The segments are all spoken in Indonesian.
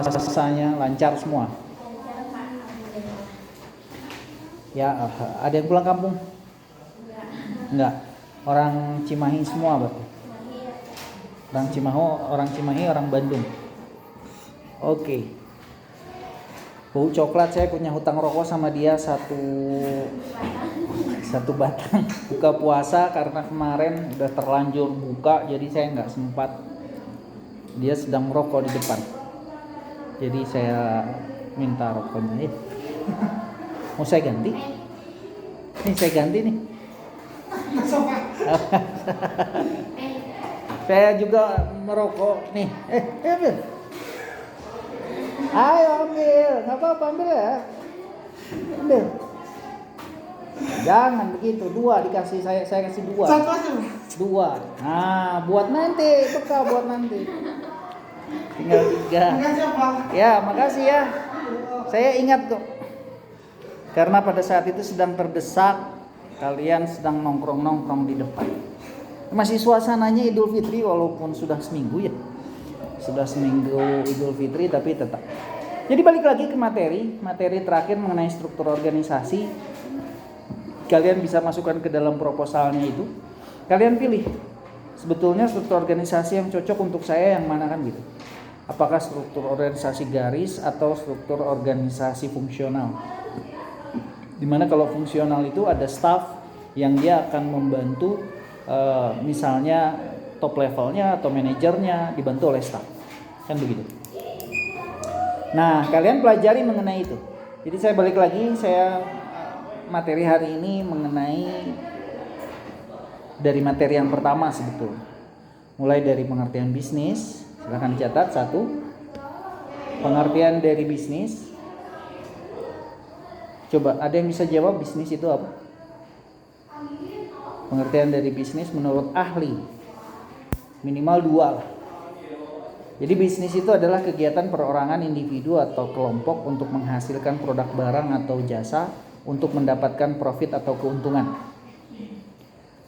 puasanya lancar semua. Ya, ada yang pulang kampung? Enggak. Orang Cimahi semua berarti. Orang Cimahi, orang Bandung. Oke. Bau coklat, saya punya hutang rokok sama dia satu batang. Buka puasa karena kemarin udah terlanjur buka, jadi saya nggak sempat. Dia sedang merokok di depan. Jadi saya minta rokoknya. Mau saya ganti? Nih saya ganti nih. Saya juga merokok nih. Ambil. Ayo ambil, nggak apa-apa ambil ya. Ambil. Jangan begitu, 2 dikasih saya kasih 2. 2. Nah, buat nanti, bekal buat nanti. Tinggal 3. Ya, makasih ya. Saya ingat kok. Karena pada saat itu sedang terdesak, kalian sedang nongkrong-nongkrong di depan. Masih suasananya Idul Fitri walaupun sudah seminggu ya. Sudah seminggu Idul Fitri tapi tetap. Jadi balik lagi ke materi terakhir mengenai struktur organisasi. Kalian bisa masukkan ke dalam proposalnya itu. Kalian pilih. Sebetulnya struktur organisasi yang cocok untuk saya yang mana kan gitu. Apakah struktur organisasi garis atau struktur organisasi fungsional? Dimana kalau fungsional itu ada staff yang dia akan membantu misalnya top levelnya atau manajernya dibantu oleh staff, kan begitu. Nah, kalian pelajari mengenai itu. Jadi saya balik lagi, materi hari ini mengenai dari materi yang pertama sebetulnya. Mulai dari pengertian bisnis, silakan dicatat 1. Pengertian dari bisnis. Coba ada yang bisa jawab bisnis itu apa? Pengertian dari bisnis menurut ahli minimal 2 lah. Jadi bisnis itu adalah kegiatan perorangan individu atau kelompok untuk menghasilkan produk barang atau jasa untuk mendapatkan profit atau keuntungan.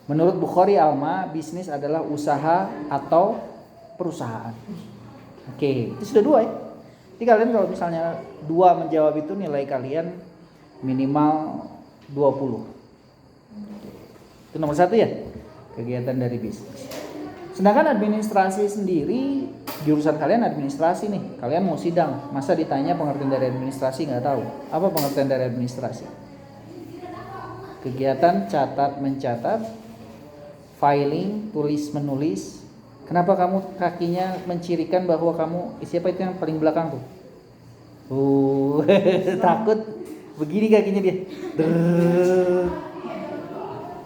Menurut Bukhari Alma, bisnis adalah usaha atau perusahaan. Oke, itu sudah 2 ya. Jadi kalian kalau misalnya 2 menjawab itu nilai kalian minimal 20. Itu nomor 1 ya, kegiatan dari bisnis. Sedangkan administrasi sendiri, jurusan kalian administrasi nih. Kalian mau sidang, masa ditanya pengertian dari administrasi nggak tahu? Apa pengertian dari administrasi? Kegiatan catat mencatat, filing, tulis menulis. Kenapa kamu kakinya mencirikan bahwa kamu siapa itu yang paling belakang tuh? Takut. Begini kakinya dia.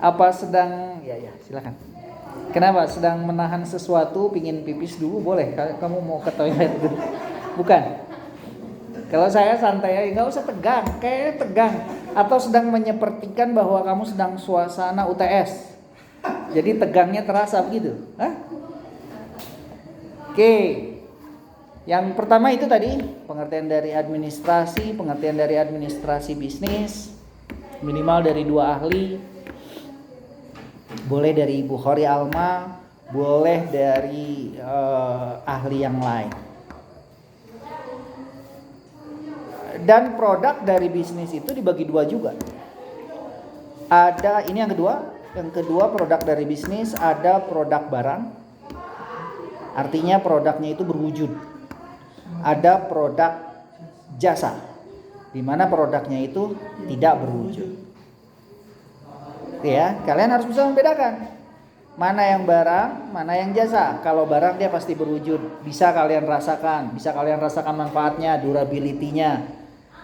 Apa sedang ya silakan. Kenapa? Sedang menahan sesuatu, pingin pipis dulu boleh. Kamu mau ke toilet dulu. Bukan. Kalau saya santai aja, nggak usah tegang, kayaknya tegang. Atau sedang menyepertikan bahwa kamu sedang suasana UTS. Jadi tegangnya terasa begitu. Hah? Oke. Yang pertama itu tadi pengertian dari administrasi bisnis, minimal dari 2 ahli, boleh dari Bukhari Alma, boleh dari ahli yang lain. Dan produk dari bisnis itu dibagi 2 juga. Ada ini yang kedua produk dari bisnis ada produk barang, artinya produknya itu berwujud. Ada produk jasa, di mana produknya itu tidak berwujud. Ya, kalian harus bisa membedakan mana yang barang, mana yang jasa. Kalau barang dia pasti berwujud, bisa kalian rasakan manfaatnya, durability-nya.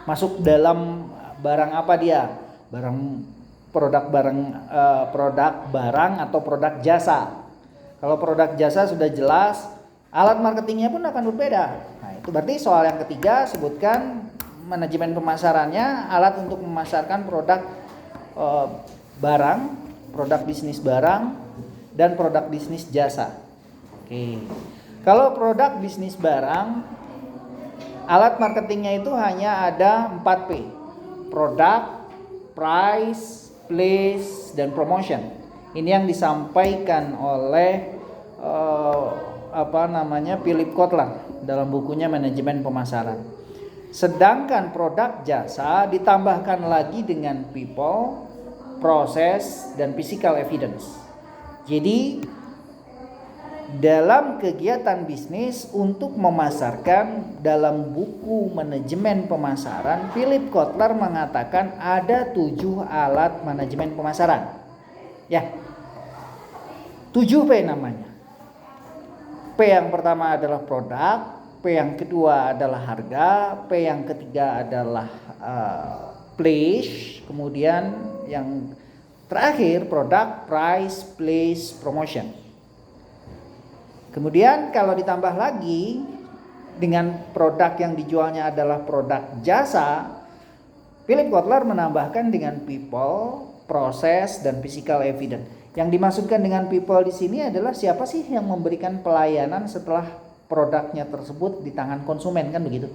Masuk dalam barang apa dia? Produk barang atau produk jasa. Kalau produk jasa sudah jelas, alat marketingnya pun akan berbeda. Nah, itu berarti soal yang ketiga, sebutkan manajemen pemasarannya, alat untuk memasarkan produk barang, produk bisnis barang, dan produk bisnis jasa. Oke. Kalau produk bisnis barang, alat marketingnya itu hanya ada 4P. Product, price, place, dan promotion. Ini yang disampaikan oleh Philip Kotler dalam bukunya Manajemen Pemasaran. Sedangkan produk jasa ditambahkan lagi dengan people, proses, dan physical evidence. Jadi dalam kegiatan bisnis untuk memasarkan, dalam buku Manajemen Pemasaran, Philip Kotler mengatakan ada 7 alat manajemen pemasaran. Ya, 7P namanya. P yang pertama adalah produk, P yang kedua adalah harga, P yang ketiga adalah place, kemudian yang terakhir product, price, place, promotion. Kemudian kalau ditambah lagi dengan produk yang dijualnya adalah produk jasa, Philip Kotler menambahkan dengan people, proses, dan physical evidence. Yang dimaksudkan dengan people di sini adalah siapa sih yang memberikan pelayanan setelah produknya tersebut di tangan konsumen, kan begitu.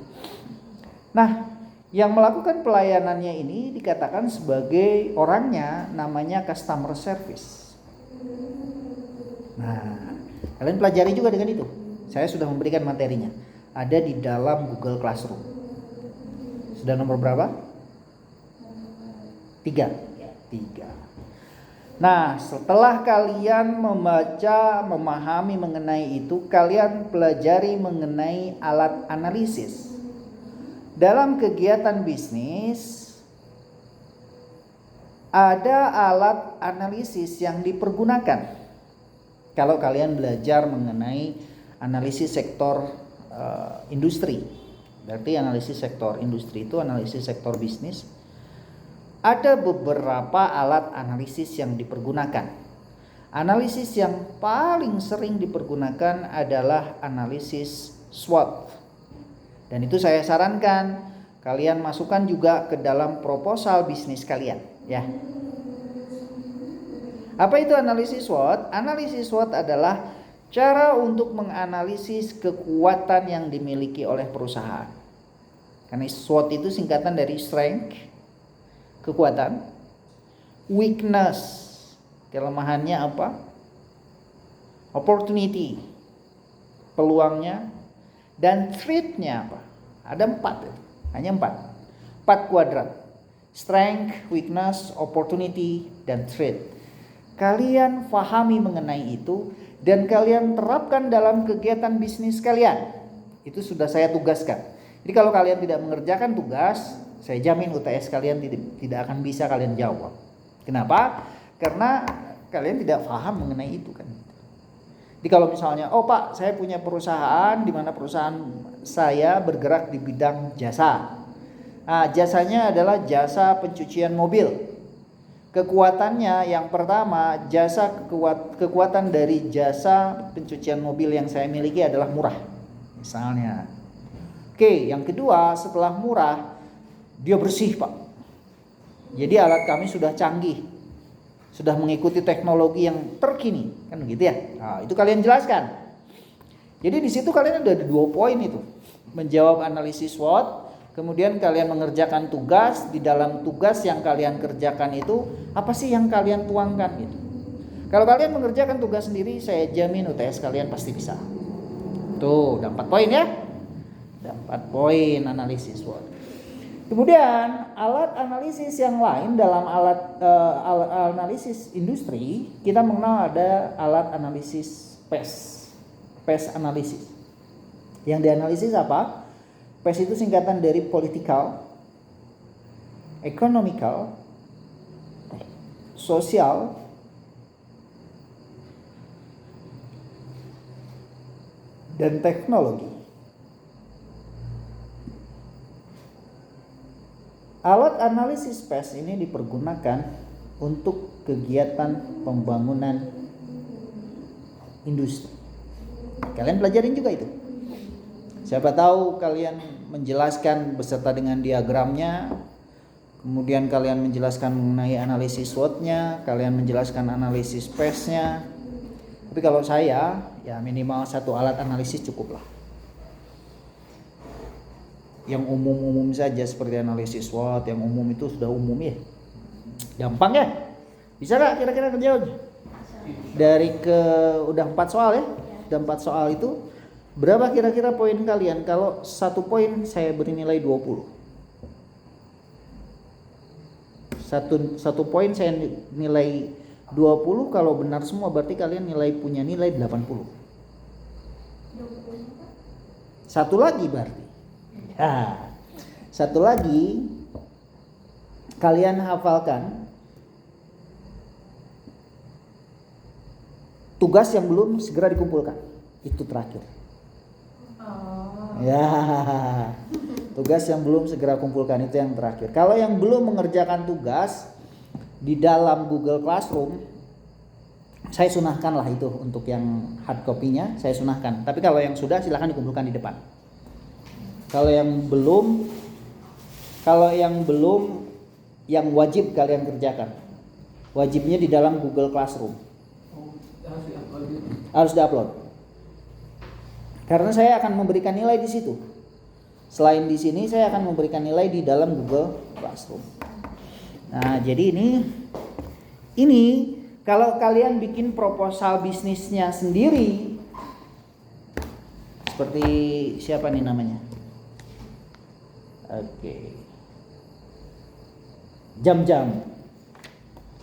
Nah, yang melakukan pelayanannya ini dikatakan sebagai orangnya namanya customer service. Nah, kalian pelajari juga dengan itu. Saya sudah memberikan materinya. Ada di dalam Google Classroom. Sudah nomor berapa? 3. Nah, setelah kalian membaca, memahami mengenai itu, kalian pelajari mengenai alat analisis. Dalam kegiatan bisnis, ada alat analisis yang dipergunakan. Kalau kalian belajar mengenai analisis sektor industri, berarti analisis sektor industri itu analisis sektor bisnis. Ada beberapa alat analisis yang dipergunakan. Analisis yang paling sering dipergunakan adalah analisis SWOT. Dan itu saya sarankan kalian masukkan juga ke dalam proposal bisnis kalian, ya. Apa itu analisis SWOT? Analisis SWOT adalah cara untuk menganalisis kekuatan yang dimiliki oleh perusahaan. Karena SWOT itu singkatan dari strength, kekuatan, weakness, kelemahannya apa? Opportunity, peluangnya, dan threat-nya apa? Ada 4, hanya 4 kuadran. Strength, weakness, opportunity, dan threat. Kalian pahami mengenai itu dan kalian terapkan dalam kegiatan bisnis kalian. Itu sudah saya tugaskan. Jadi kalau kalian tidak mengerjakan tugas, saya jamin UTS kalian tidak akan bisa kalian jawab. Kenapa? Karena kalian tidak paham mengenai itu kan. Jadi kalau misalnya, oh Pak, saya punya perusahaan di mana perusahaan saya bergerak di bidang jasa. Nah, jasanya adalah jasa pencucian mobil. Kekuatannya yang pertama, kekuatan dari jasa pencucian mobil yang saya miliki adalah murah. Misalnya. Oke, yang kedua, setelah murah, dia bersih Pak. Jadi alat kami sudah canggih, sudah mengikuti teknologi yang terkini, kan begitu ya. Nah, itu kalian jelaskan. Jadi di situ kalian ada 2 poin itu, menjawab analisis SWOT, kemudian kalian mengerjakan tugas. Di dalam tugas yang kalian kerjakan itu apa sih yang kalian tuangkan gitu. Kalau kalian mengerjakan tugas sendiri, saya jamin UTS kalian pasti bisa. Tuh, udah 4 poin ya. Udah 4 poin analisis SWOT. Kemudian alat analisis yang lain dalam alat analisis industri, kita mengenal ada alat analisis PES analisis. Yang dianalisis apa? PES itu singkatan dari political, economical, social, dan teknologi. Alat analisis PES ini dipergunakan untuk kegiatan pembangunan industri. Kalian pelajarin juga itu. Siapa tahu kalian menjelaskan beserta dengan diagramnya, kemudian kalian menjelaskan mengenai analisis SWOT-nya, kalian menjelaskan analisis PES-nya. Tapi kalau saya, ya minimal 1 alat analisis cukup lah. Yang umum-umum saja seperti analisis SWOT, yang umum itu sudah umum ya. Gampang ya? Bisa gak kira-kira kerjaan? Dari udah 4 soal ya? dan 4 soal itu, berapa kira-kira poin kalian? Kalau 1 poin saya beri nilai 20. Satu poin saya nilai 20, kalau benar semua berarti kalian punya nilai 80. Satu lagi berarti. Ya. Satu lagi, kalian hafalkan tugas yang belum segera dikumpulkan. Itu terakhir. Ya. Tugas yang belum segera kumpulkan itu yang terakhir. Kalau yang belum mengerjakan tugas di dalam Google Classroom, saya sunahkan lah itu untuk yang hard copy-nya, saya sunahkan. Tapi kalau yang sudah silahkan dikumpulkan di depan. Kalau yang belum, yang wajib kalian kerjakan. Wajibnya di dalam Google Classroom. Harus diupload. Karena saya akan memberikan nilai di situ. Selain di sini, saya akan memberikan nilai di dalam Google Classroom. Nah, jadi ini kalau kalian bikin proposal bisnisnya sendiri, seperti siapa nih namanya? Oke. Jam-jam.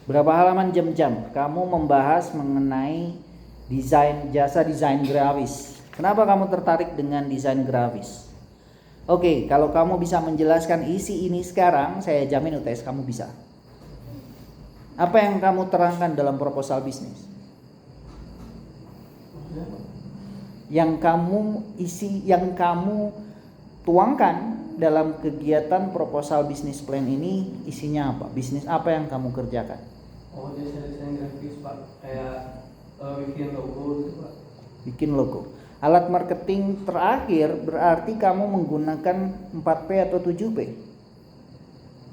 Berapa halaman jam-jam? Kamu membahas mengenai jasa desain grafis. Kenapa kamu tertarik dengan desain grafis? Oke, kalau kamu bisa menjelaskan isi ini sekarang, saya jamin UTS kamu bisa. Apa yang kamu terangkan dalam proposal bisnis? Yang kamu tuangkan dalam kegiatan proposal bisnis plan ini isinya apa? Bisnis apa yang kamu kerjakan? Oh, desain grafis, Pak. Kayak bikin logo gitu, Pak. Bikin logo. Alat marketing terakhir berarti kamu menggunakan 4P atau 7P?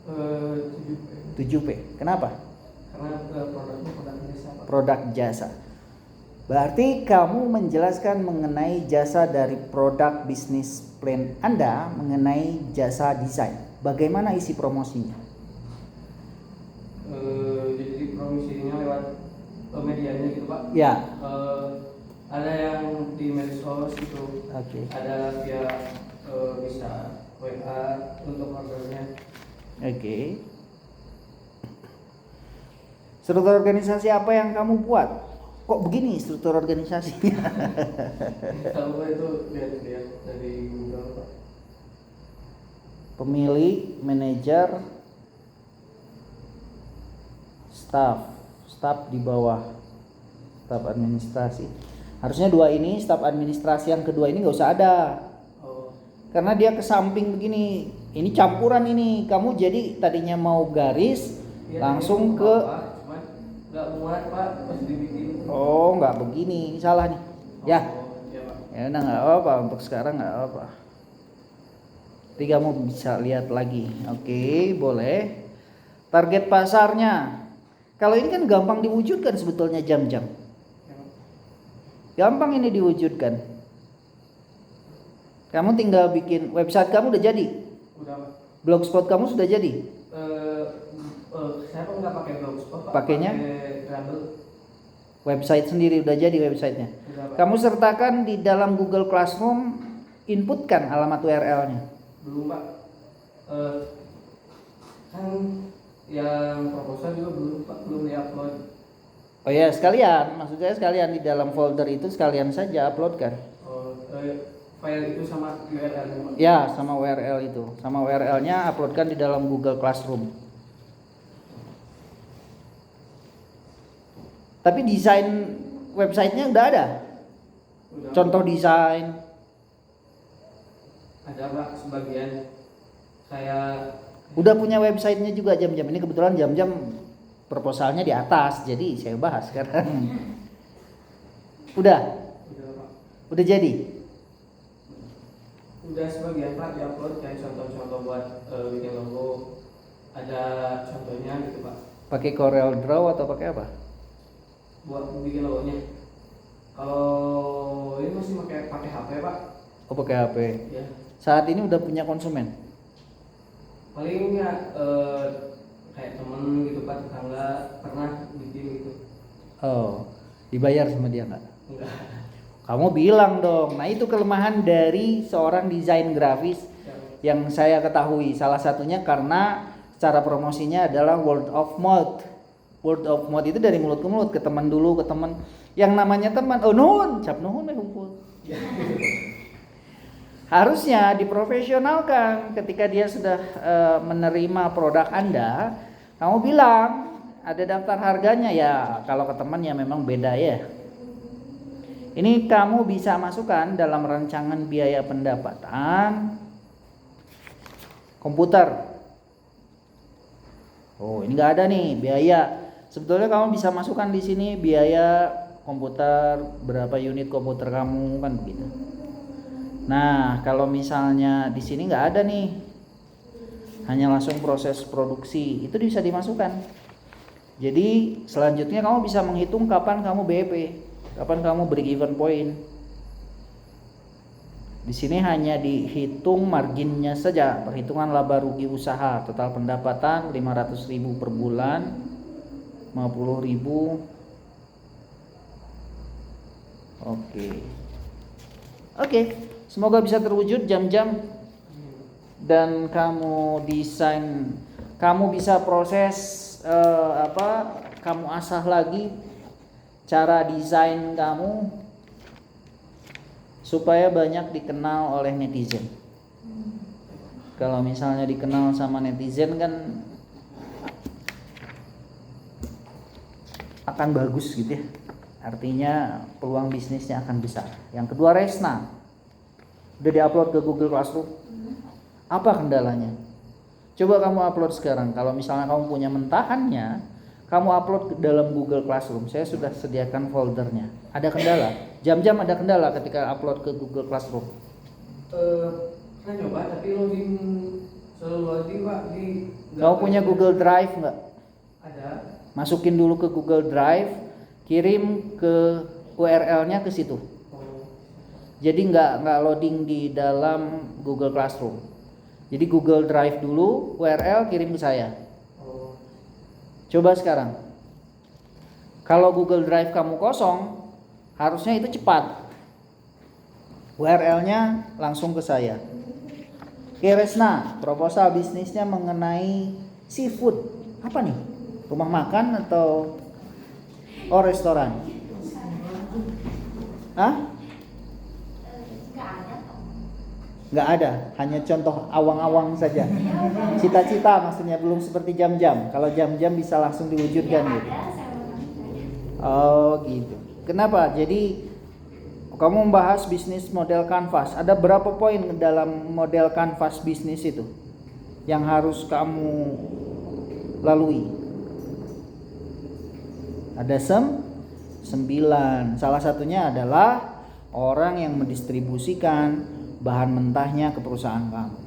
7P. 7P. Kenapa? Karena produknya produk jasa, Pak. Produk jasa. Berarti kamu menjelaskan mengenai jasa dari produk bisnis plan Anda mengenai jasa desain. Bagaimana isi promosinya? Jadi promosinya lewat medianya gitu, Pak. Ya. Ada yang di medsos gitu. Oke. Ada via bisa WA untuk ordernya. Oke. Struktur organisasi apa yang kamu buat? Kok begini struktur organisasinya? Kalau itu lihat dari Google, Pak. Pemilik, manajer, staf di bawah, staf administrasi. Harusnya 2 ini, staf administrasi yang kedua ini nggak usah ada. Karena dia ke samping begini. Ini campuran ini. Kamu jadi tadinya mau garis, langsung ke. Nggak muat, Pak, pas dibikin. Oh, nggak begini, ini salah nih. Ya. Iya, Pak. Ya udah nggak apa-apa, untuk sekarang nggak apa-apa. Nanti kamu bisa lihat lagi. Oke, boleh. Target pasarnya. Kalau ini kan gampang diwujudkan sebetulnya jam-jam. Gampang ini diwujudkan. Kamu tinggal bikin website kamu udah jadi. Udah, Pak. Blogspot kamu sudah jadi. Saya nggak pakai blogspot, Pak. Pakainya? Pakai Website sendiri udah jadi websitenya. Udah, Pak. Kamu sertakan di dalam Google Classroom, inputkan alamat URL-nya. Belum, Pak. Kan yang proposal juga belum, Pak, belum diupload. Oh ya, sekalian, maksud saya sekalian di dalam folder itu sekalian saja uploadkan. File itu sama URL-nya, Pak. Ya, sama URL itu. Sama URL-nya uploadkan di dalam Google Classroom. Tapi desain websitenya udah ada. Udah. Contoh desain. Ada, Pak, sebagian. Saya Udah punya websitenya juga jam-jam. Ini kebetulan jam-jam proposalnya di atas, jadi saya bahas sekarang. Udah? Udah, Pak. Udah jadi? Udah sebagian, Pak, diupload kayak contoh-contoh buat bikin logo. Ada contohnya gitu, Pak. Pakai Corel Draw atau pakai apa? Buat bikin logonya. Kalau ini masih pakai HP, Pak. Oh, pakai HP. Ya. Saat ini udah punya konsumen? Paling ya kayak temen gitu, Pak, tetangga pernah bikin gitu. Oh, dibayar sama dia nggak? Enggak. Kamu bilang dong. Nah, itu kelemahan dari seorang desain grafis yang saya ketahui. Salah satunya karena cara promosinya adalah word of mouth. Word of mouth itu dari mulut ke mulut, ke teman dulu, ke teman. Yang namanya teman, oh nuhun, cap nuhun humpul. Harusnya diprofesionalkan ketika dia sudah menerima produk Anda, kamu bilang ada daftar harganya ya. Kalau ke teman ya memang beda ya. Ini kamu bisa masukkan dalam rancangan biaya pendapatan komputer. Oh, ini nggak ada nih biaya. Sebetulnya kamu bisa masukkan di sini biaya komputer, berapa unit komputer kamu, kan begitu. Nah, kalau misalnya di sini nggak ada nih, hanya langsung proses produksi, itu bisa dimasukkan. Jadi selanjutnya kamu bisa menghitung kapan kamu BEP, kapan kamu break even point. Di sini hanya dihitung marginnya saja, perhitungan laba rugi usaha, total pendapatan 500.000 per bulan, 50.000. Oke, semoga bisa terwujud jam-jam dan kamu desain, kamu bisa proses kamu asah lagi cara desain kamu supaya banyak dikenal oleh netizen. Kalau misalnya dikenal sama netizen kan akan bagus gitu ya. Artinya peluang bisnisnya akan besar. Yang kedua, Resna udah diupload ke Google Classroom. Apa kendalanya? Coba kamu upload sekarang. Kalau misalnya kamu punya mentahannya, kamu upload ke dalam Google Classroom. Saya sudah sediakan foldernya. Ada kendala? Jam-jam ada kendala ketika upload ke Google Classroom? Saya nyoba tapi loading selalu loading Pak di. Kamu punya Google Drive nggak? Ada. Masukin dulu ke Google Drive, kirim ke URL-nya ke situ. Jadi nggak loading di dalam Google Classroom. Jadi Google Drive dulu, URL kirim ke saya. Coba sekarang. Kalau Google Drive kamu kosong, harusnya itu cepat. URL-nya langsung ke saya. Oke Resna, proposal bisnisnya mengenai seafood. Apa nih? Rumah makan atau restoran? Hah? Nggak ada, hanya contoh awang-awang saja. Cita-cita maksudnya, belum seperti jam-jam. Kalau jam-jam bisa langsung diwujudkan gitu. Oh gitu. Kenapa? Jadi kamu membahas bisnis model kanvas. Ada berapa poin dalam model kanvas bisnis itu yang harus kamu lalui? Ada 9. Salah satunya adalah orang yang mendistribusikan bahan mentahnya ke perusahaan kamu.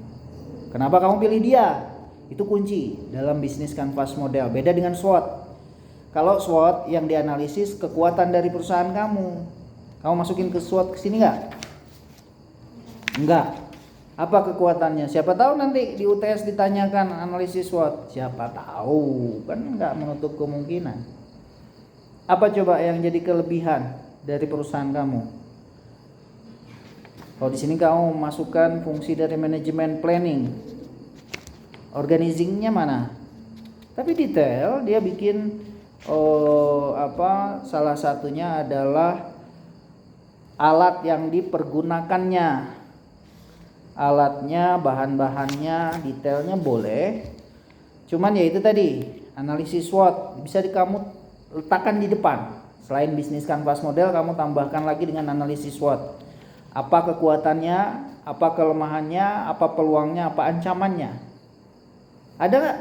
Kenapa kamu pilih dia? Itu kunci dalam bisnis kanvas model. Beda dengan SWOT. Kalau SWOT yang dianalisis kekuatan dari perusahaan kamu. Kamu masukin ke SWOT ke sini enggak? Enggak. Apa kekuatannya? Siapa tahu nanti di UTS ditanyakan analisis SWOT. Siapa tahu, kan enggak menutup kemungkinan. Apa coba yang jadi kelebihan dari perusahaan kamu? Kalau di sini kamu masukkan fungsi dari manajemen planning, organizingnya mana? Tapi detail dia bikin salah satunya adalah alat yang dipergunakannya, alatnya, bahan-bahannya, detailnya boleh. Cuman ya itu tadi analisis SWOT bisa kamu letakkan di depan. Selain bisnis kanvas model, kamu tambahkan lagi dengan analisis SWOT. Apa kekuatannya, apa kelemahannya, apa peluangnya, apa ancamannya? Ada nggak?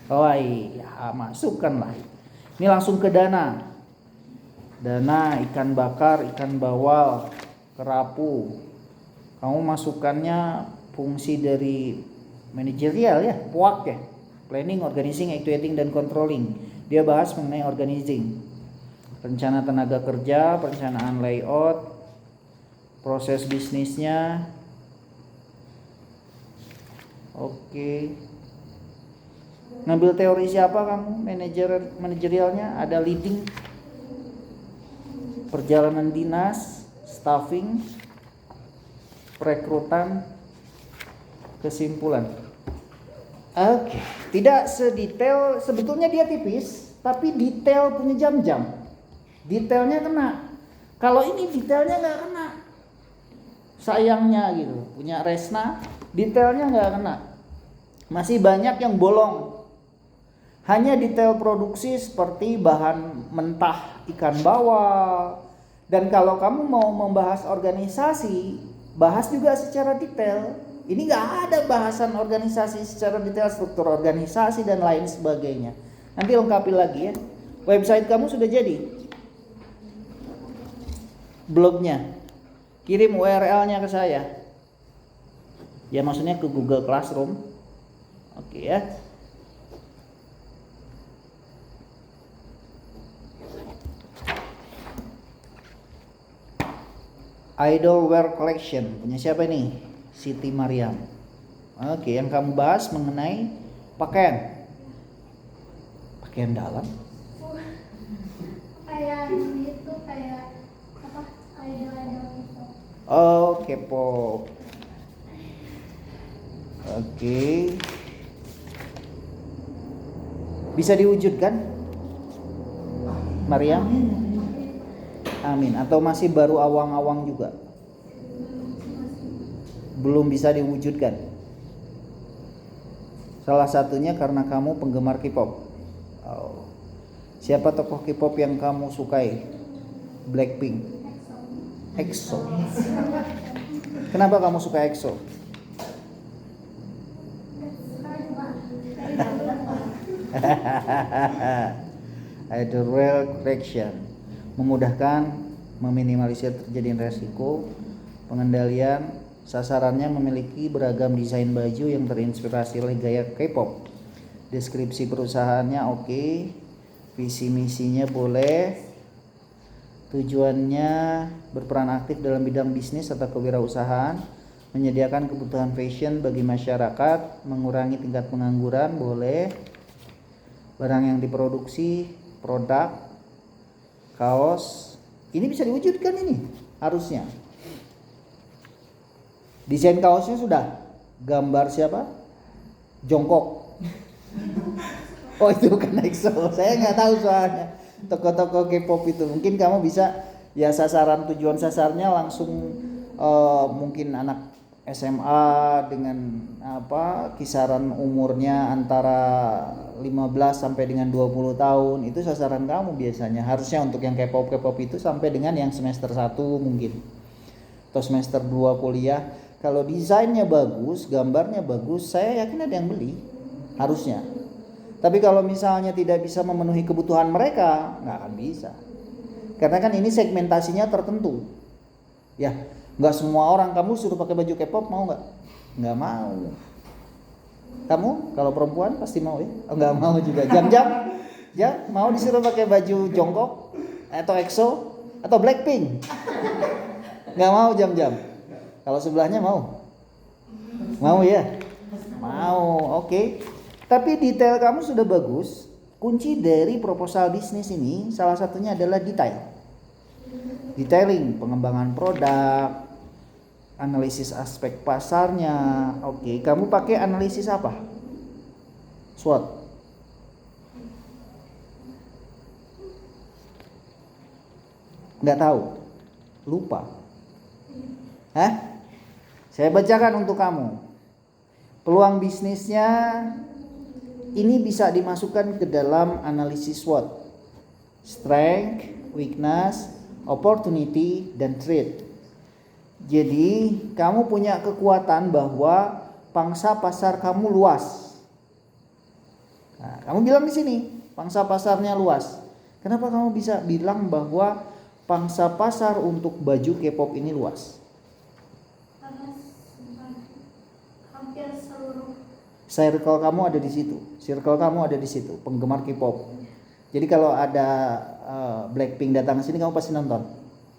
Oh iya, masukkanlah. Ini langsung ke dana. Dana, ikan bakar, ikan bawal, kerapu. Kamu masukkannya fungsi dari manajerial ya, POAK ya. Planning, organizing, actuating, dan controlling. Dia bahas mengenai organizing. Rencana tenaga kerja, perencanaan layout, proses bisnisnya. Oke. Ngambil teori siapa kamu? Manajerialnya ada leading. perjalanan dinas, staffing, perekrutan, kesimpulan. Oke, tidak sedetail, sebetulnya dia tipis, tapi detail punya jam-jam. Detailnya kena. Kalau ini detailnya nggak kena. Sayangnya gitu, punya Resna, detailnya nggak kena. Masih banyak yang bolong. Hanya detail produksi seperti bahan mentah ikan bawal. Dan kalau kamu mau membahas organisasi, bahas juga secara detail. Ini nggak ada bahasan organisasi secara detail, struktur organisasi dan lain sebagainya. Nanti lengkapi lagi ya. Website kamu sudah jadi? Blognya? Kirim URL-nya ke saya. Ya maksudnya ke Google Classroom. Oke ya. Idol Wear Collection punya siapa nih? Siti Mariam. Oke, yang kamu bahas mengenai pakaian. Pakaian dalam? Kayak itu kayak apa? Idol itu. Oh, K-pop. Oke. Bisa diwujudkan? Mariam? Amin. Atau masih baru awang-awang juga? Belum bisa diwujudkan. Salah satunya karena kamu penggemar K-pop. Oh. Siapa tokoh K-pop yang kamu sukai? Blackpink. EXO. Kenapa kamu suka EXO? Idol Wear Collection memudahkan meminimalisir terjadinya resiko pengendalian. Sasarannya memiliki beragam desain baju yang terinspirasi oleh gaya K-pop. Deskripsi perusahaannya oke. Visi misinya boleh. Tujuannya berperan aktif dalam bidang bisnis atau kewirausahaan, menyediakan kebutuhan fashion bagi masyarakat, mengurangi tingkat pengangguran boleh. Barang yang diproduksi, produk, kaos, ini bisa diwujudkan ini harusnya. Desain kaosnya sudah, gambar siapa? Jongkok. Oh itu bukan EXO, saya nggak tahu soalnya. Toko-toko K-pop itu mungkin kamu bisa ya tujuan sasarnya langsung mungkin anak SMA dengan kisaran umurnya antara 15 sampai dengan 20 tahun. Itu sasaran kamu biasanya. Harusnya untuk yang K-pop itu sampai dengan yang semester 1 mungkin. Atau semester 2 kuliah. Kalau desainnya bagus, gambarnya bagus, saya yakin ada yang beli. Harusnya. Tapi kalau misalnya tidak bisa memenuhi kebutuhan mereka, nggak akan bisa. Karena kan ini segmentasinya tertentu. Ya, nggak semua orang. Kamu suruh pakai baju K-pop mau nggak? Nggak mau. Kamu kalau perempuan pasti mau ya? Oh, nggak mau juga. Jam-jam, ya mau disuruh pakai baju jongkok atau EXO atau Blackpink? Nggak mau jam-jam. Kalau sebelahnya mau? Mau ya? Mau, oke. Tapi detail kamu sudah bagus. Kunci dari proposal bisnis ini salah satunya adalah detail. Detailing, pengembangan produk, analisis aspek pasarnya. Oke, kamu pakai analisis apa? SWOT. Nggak tahu? Lupa? Hah? Saya bacakan untuk kamu. Peluang bisnisnya ini bisa dimasukkan ke dalam analisis SWOT. Strength, weakness, opportunity, dan threat. Jadi kamu punya kekuatan bahwa pangsa pasar kamu luas. Nah, kamu bilang di sini pangsa pasarnya luas. Kenapa kamu bisa bilang bahwa pangsa pasar untuk baju K-pop ini luas? Karena hampir seluruh Circle kamu ada di situ. Circle kamu ada di situ, penggemar K-pop. Jadi kalau ada Blackpink datang ke sini kamu pasti nonton.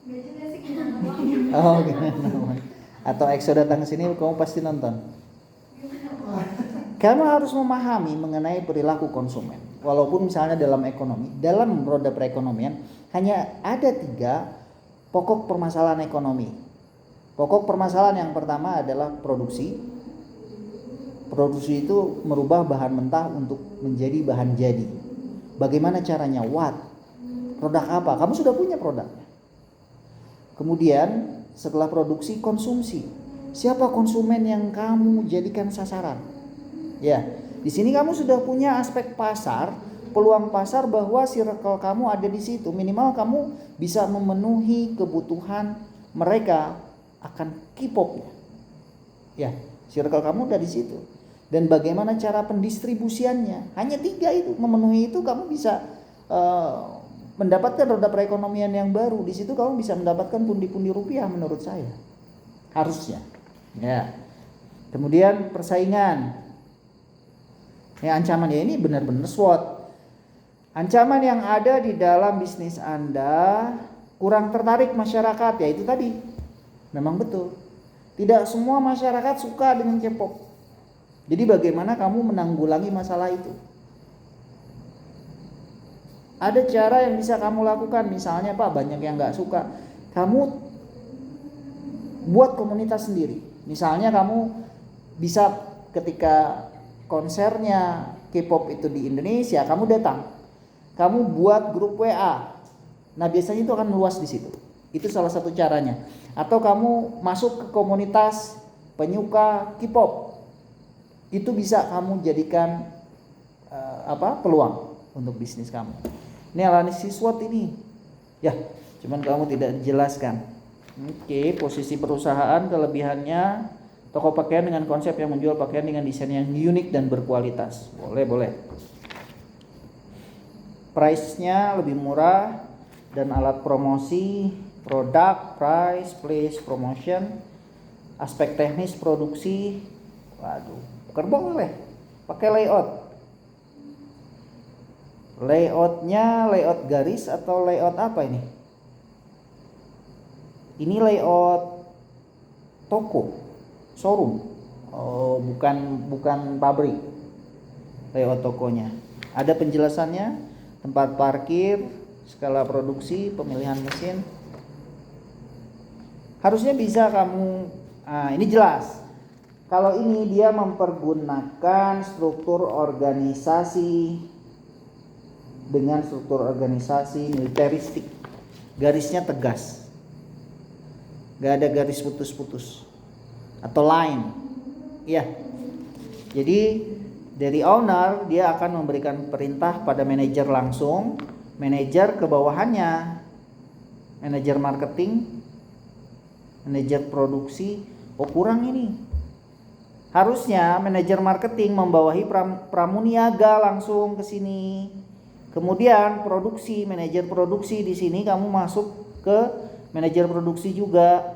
biasanya sih gimana Oh, gimana? Atau EXO datang ke sini kamu pasti nonton. Kamu harus memahami mengenai perilaku konsumen. walaupun misalnya dalam ekonomi, dalam roda perekonomian hanya ada 3 pokok permasalahan ekonomi. Pokok permasalahan yang pertama adalah produksi. Produksi itu merubah bahan mentah untuk menjadi bahan jadi. Bagaimana caranya? What? Produk apa? Kamu sudah punya produknya. Kemudian setelah produksi, konsumsi. Siapa konsumen yang kamu jadikan sasaran? Ya, di sini kamu sudah punya aspek pasar, peluang pasar bahwa circle kamu ada di situ. Minimal kamu bisa memenuhi kebutuhan mereka akan K-pop. Ya, circle kamu ada di situ. Dan bagaimana cara pendistribusiannya? Hanya 3 itu, memenuhi itu kamu bisa mendapatkan roda perekonomian yang baru. Di situ kamu bisa mendapatkan pundi-pundi rupiah menurut saya. Harusnya. Ya. Kemudian persaingan. Ya, ancaman ya, ini benar-benar SWOT. Ancaman yang ada di dalam bisnis Anda, kurang tertarik masyarakat, ya itu tadi. Memang betul. Tidak semua masyarakat suka dengan K-pop. Jadi bagaimana kamu menanggulangi masalah itu? Ada cara yang bisa kamu lakukan. Misalnya Pak, banyak yang gak suka. Kamu buat komunitas sendiri. Misalnya kamu bisa ketika konsernya K-pop itu di Indonesia, kamu datang. Kamu buat grup WA. Nah, biasanya itu akan meluas di situ. Itu salah satu caranya. Atau kamu masuk ke komunitas penyuka K-pop. Itu bisa kamu jadikan peluang untuk bisnis kamu. Ini analisis SWOT ini. Ya, cuman kamu tidak jelaskan. Oke, posisi perusahaan, kelebihannya, toko pakaian dengan konsep yang menjual pakaian dengan desain yang unik dan berkualitas. Boleh. Price-nya lebih murah dan alat promosi, produk, price, place, promotion, aspek teknis produksi. Waduh, boleh. Pakai layout. Layoutnya layout garis atau layout apa ini? Ini layout toko, showroom. Oh, bukan pabrik. Layout tokonya. Ada penjelasannya, tempat parkir, skala produksi, pemilihan mesin. Harusnya bisa kamu, ini jelas. Kalau ini dia mempergunakan struktur organisasi dengan struktur organisasi militeristik, garisnya tegas, gak ada garis putus-putus atau line, ya. Jadi dari owner dia akan memberikan perintah pada manajer langsung, manajer ke bawahannya, manajer marketing, manajer produksi. Oh, kurang ini. Harusnya manajer marketing membawahi pramuniaga langsung ke sini. Kemudian produksi, manajer produksi di sini kamu masuk ke manajer produksi juga.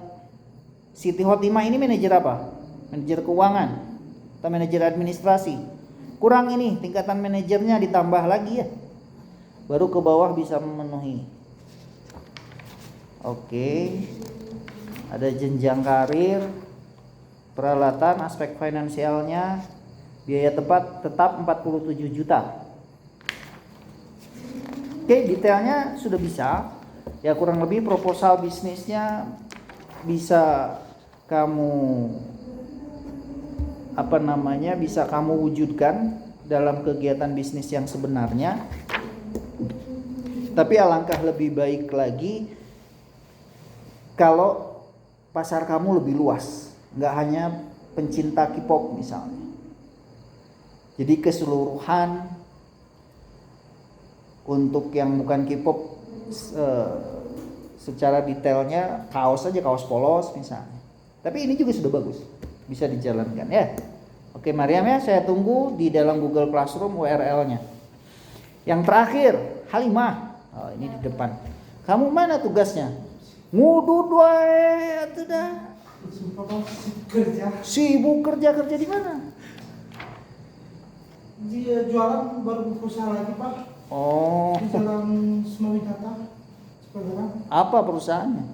Siti Khotimah ini manajer apa? Manajer keuangan atau manajer administrasi. Kurang ini, tingkatan manajernya ditambah lagi ya. Baru ke bawah bisa memenuhi. Oke. Ada jenjang karir, peralatan, aspek finansialnya, biaya tetap 47 juta. Oke, detailnya sudah bisa. Ya, kurang lebih proposal bisnisnya bisa kamu bisa kamu wujudkan dalam kegiatan bisnis yang sebenarnya. Tapi alangkah lebih baik lagi kalau pasar kamu lebih luas, nggak hanya pencinta K-pop misalnya. Jadi keseluruhan untuk yang bukan K-pop secara detailnya kaos aja, kaos polos misalnya. Tapi ini juga sudah bagus, bisa dijalankan ya. Oke Mariam ya, saya tunggu di dalam Google Classroom URL-nya. Yang terakhir, Halimah. Oh, ini di depan. Kamu mana tugasnya? Ngudud wae atuh dah. Sibuk kerja di mana? Dia jualan baru buka usaha lagi Pak. Oh. Di Jalan Semawidata. Apa perusahaannya?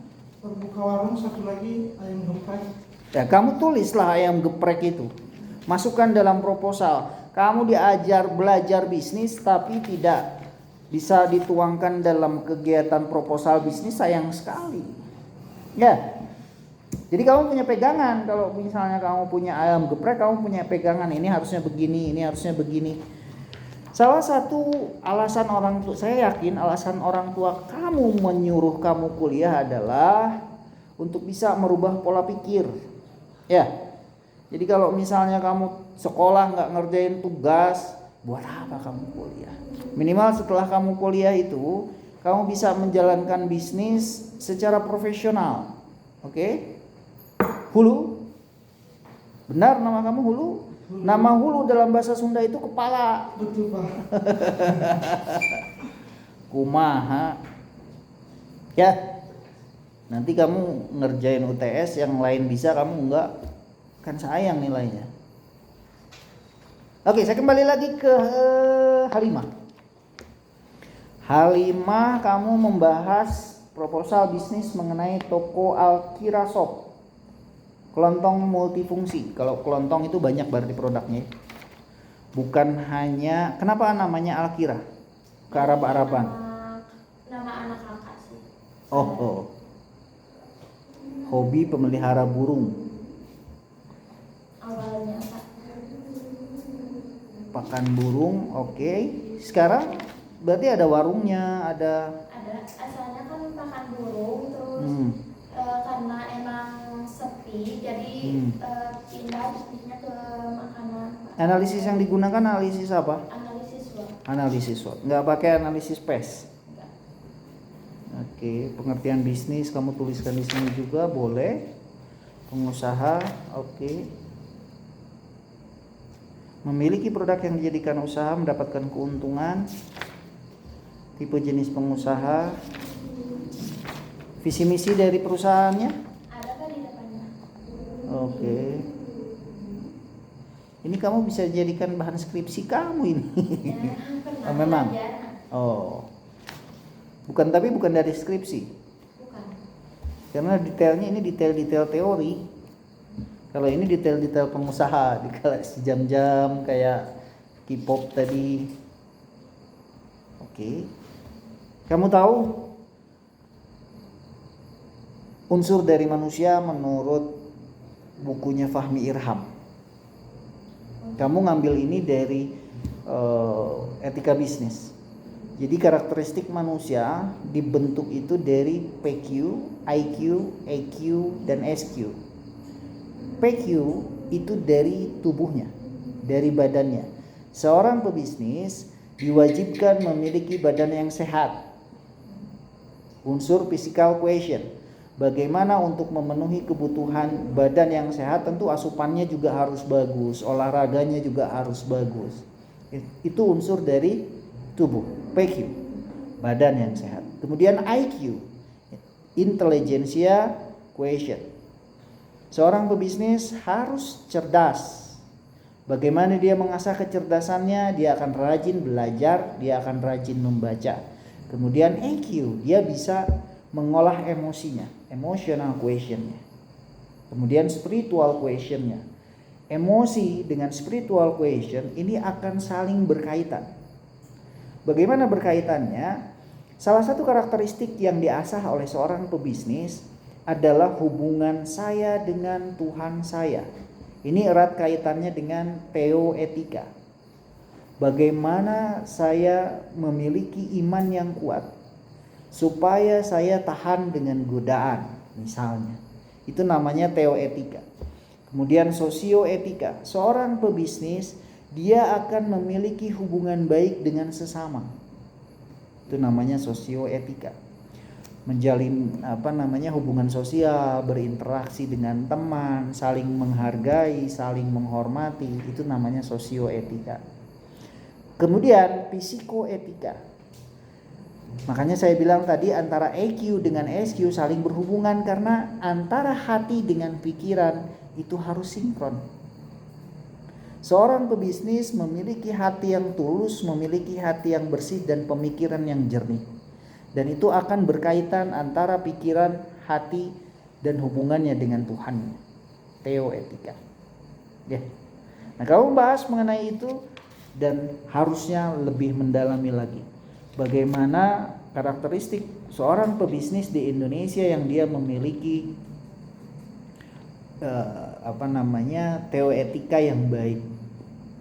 Baru buka warung, satu lagi ayam geprek. Ya kamu tulislah ayam geprek itu. Masukkan dalam proposal. Kamu diajar belajar bisnis tapi tidak bisa dituangkan dalam kegiatan proposal bisnis, sayang sekali. Ya. Jadi kamu punya pegangan. Kalau misalnya kamu punya ayam geprek, kamu punya pegangan. Ini harusnya begini, ini harusnya begini. Salah satu alasan orang tua, saya yakin alasan orang tua kamu menyuruh kamu kuliah adalah untuk bisa merubah pola pikir. Ya. Jadi kalau misalnya kamu sekolah nggak ngerjain tugas, buat apa kamu kuliah? Minimal setelah kamu kuliah itu, kamu bisa menjalankan bisnis secara profesional. Oke? Hulu? Benar nama kamu Hulu? Nama Hulu dalam bahasa Sunda itu kepala. Betul Pak. Kumaha? Ya. Nanti kamu ngerjain UTS, yang lain bisa, kamu enggak, kan sayang nilainya. Oke, saya kembali lagi ke Halimah. Halimah, kamu membahas proposal bisnis mengenai toko Al-Kira Shop, kelontong multifungsi. Kalau kelontong itu banyak berarti produknya. Bukan hanya, kenapa namanya Al-Kira? Ke Arab-Araban. Nama anak kakak sih. Oh. Hobi pemelihara burung. Awalnya Pak. Pakan burung, oke. Sekarang berarti ada warungnya, ada. Asalnya kan pakan burung, terus karena emang sepi, jadi pindah bisnisnya ke makanan. Analisis yang digunakan analisis apa? Analisis SWOT. Analisis SWOT. Nggak pakai analisis PES. Oke, pengertian bisnis kamu tuliskan di sini juga boleh. Pengusaha, oke. Memiliki produk yang dijadikan usaha, mendapatkan keuntungan. Tipe jenis pengusaha. Visi misi dari perusahaannya? Ada kan di depannya? Oke. Ini kamu bisa jadikan bahan skripsi kamu ini. Ya, pernah Oh, memang. belajar. Oh. Bukan dari skripsi. Bukan. Karena detailnya ini detail-detail teori. Kalau ini detail-detail pengusaha, dikasih jam-jam kayak K-pop tadi. Oke. Kamu tahu unsur dari manusia menurut bukunya Fahmi Irham. Kamu ngambil ini dari etika bisnis. Jadi karakteristik manusia dibentuk itu dari PQ, IQ, EQ, dan SQ. PQ itu dari tubuhnya, dari badannya. Seorang pebisnis diwajibkan memiliki badan yang sehat. Unsur physical quotient. Bagaimana untuk memenuhi kebutuhan badan yang sehat? Tentu asupannya juga harus bagus, olahraganya juga harus bagus. Itu unsur dari tubuh, PQ, badan yang sehat. Kemudian IQ, intelligentsia quotient. Seorang pebisnis harus cerdas. Bagaimana dia mengasah kecerdasannya? Dia akan rajin belajar, dia akan rajin membaca. Kemudian EQ, dia bisa mengolah emosinya, emotional quotientnya. Kemudian spiritual quotientnya. Emosi dengan spiritual quotient ini akan saling berkaitan. Bagaimana berkaitannya? Salah satu karakteristik yang diasah oleh seorang pebisnis adalah hubungan saya dengan Tuhan saya. Ini erat kaitannya dengan teoetika. Bagaimana saya memiliki iman yang kuat supaya saya tahan dengan godaan, misalnya. Itu namanya teoetika. Kemudian sosioetika. Seorang pebisnis dia akan memiliki hubungan baik dengan sesama. Itu namanya sosioetika. Menjalin hubungan sosial, berinteraksi dengan teman, saling menghargai, saling menghormati, itu namanya sosioetika. Kemudian psikoetika. Makanya saya bilang tadi antara EQ dengan SQ saling berhubungan karena antara hati dengan pikiran itu harus sinkron. Seorang pebisnis memiliki hati yang tulus, memiliki hati yang bersih dan pemikiran yang jernih. Dan itu akan berkaitan antara pikiran, hati dan hubungannya dengan Tuhan. Teoetika. Ya. Nah, kamu bahas mengenai itu dan harusnya lebih mendalami lagi. Bagaimana karakteristik seorang pebisnis di Indonesia yang dia memiliki teoetika yang baik.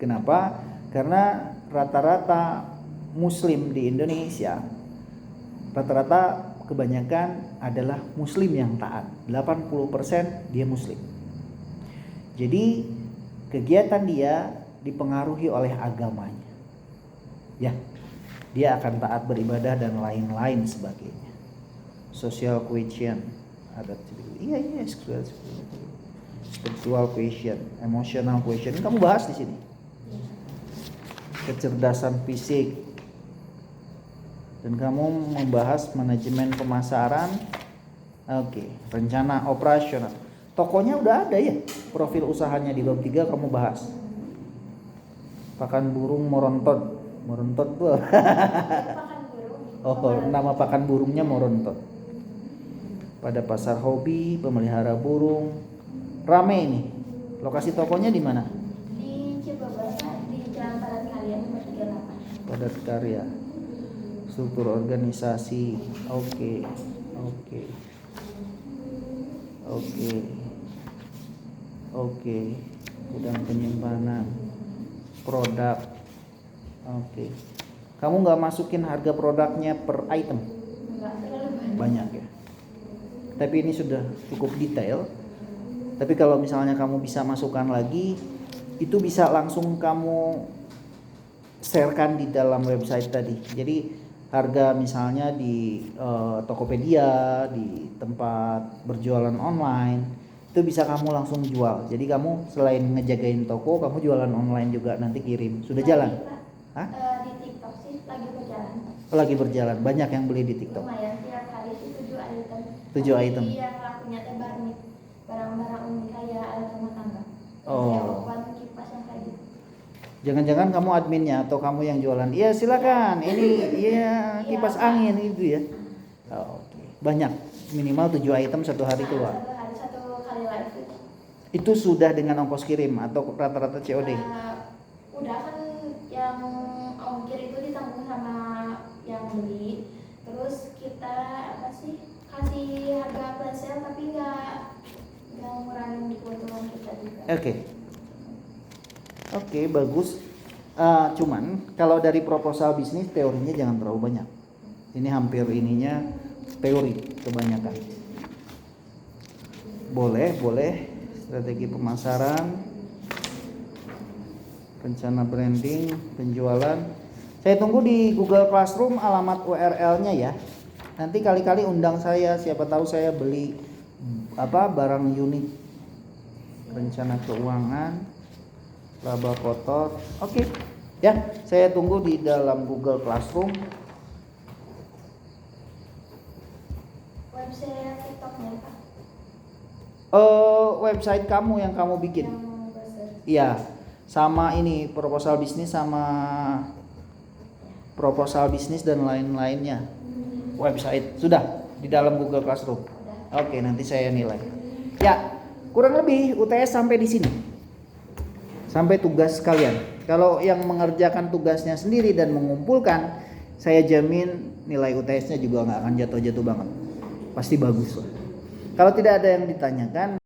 Kenapa? Karena rata-rata muslim di Indonesia, rata-rata kebanyakan adalah muslim yang taat. 80% dia muslim. Jadi kegiatan dia dipengaruhi oleh agamanya. Ya, dia akan taat beribadah dan lain-lain sebagainya. Social question, ada spiritual question, emotional question. Ini kamu bahas di sini. Kecerdasan fisik. Dan kamu membahas manajemen pemasaran. Oke, rencana operasional. Tokonya udah ada ya, profil usahanya di bab 3 kamu bahas. Pakan burung morontot. Morontot tuh. Oh, nama pakan burungnya morontot. Pada pasar hobi, pemelihara burung. Rame ini. Lokasi tokonya di mana? Di Cibabasa, di Jalan Padat Karya nomor 38. Padat Karya. Struktur organisasi. Oke. Gudang penyimpanan. Produk. Oke. Kamu nggak masukin harga produknya per item? Enggak terlalu Banyak ya. Tapi ini sudah cukup detail. Tapi kalau misalnya kamu bisa masukkan lagi, itu bisa langsung kamu sharekan di dalam website tadi. Jadi harga misalnya di Tokopedia, di tempat berjualan online, itu bisa kamu langsung jual. Jadi kamu selain ngejagain toko, kamu jualan online juga nanti kirim. Sudah jalan? Hah? Di TikTok sih lagi berjalan. Lagi berjalan. Banyak yang beli di TikTok. Lumayan, tiap hari sih 7 item. 7 item. Iya, lakunya teh barang-barang unik kayak alat rumah tangga. Oh. Kayak oven, kipas yang kayak gitu. Jangan-jangan kamu adminnya atau kamu yang jualan. Iya silakan. Ini ya kipas angin itu ya. Oke. Banyak. Minimal 7 item satu hari keluar. Satu kali live itu. Itu sudah dengan ongkos kirim atau rata-rata COD? Udah kan yang ongkir itu ditanggung sama yang beli. Terus kita kasih harga flash sale tapi nggak ngurangin keuntungan kita juga. Oke, bagus. Cuman kalau dari proposal bisnis teorinya jangan terlalu banyak. Ini hampir ininya teori kebanyakan. Boleh strategi pemasaran, rencana branding, penjualan. Saya tunggu di Google Classroom alamat URL-nya ya. Nanti kali-kali undang saya, siapa tahu saya beli barang unik. Rencana keuangan, laba kotor. Oke. Ya, saya tunggu di dalam Google Classroom. Website TikToknya Pak. Website kamu yang kamu bikin. Iya. Sama ini proposal bisnis dan lain-lainnya. Website sudah di dalam Google Classroom. Oke, nanti saya nilai. Ya, kurang lebih UTS sampai di sini. Sampai tugas kalian. Kalau yang mengerjakan tugasnya sendiri dan mengumpulkan, saya jamin nilai UTS-nya juga nggak akan jatuh-jatuh banget. Pasti bagus lah. Kalau tidak ada yang ditanyakan,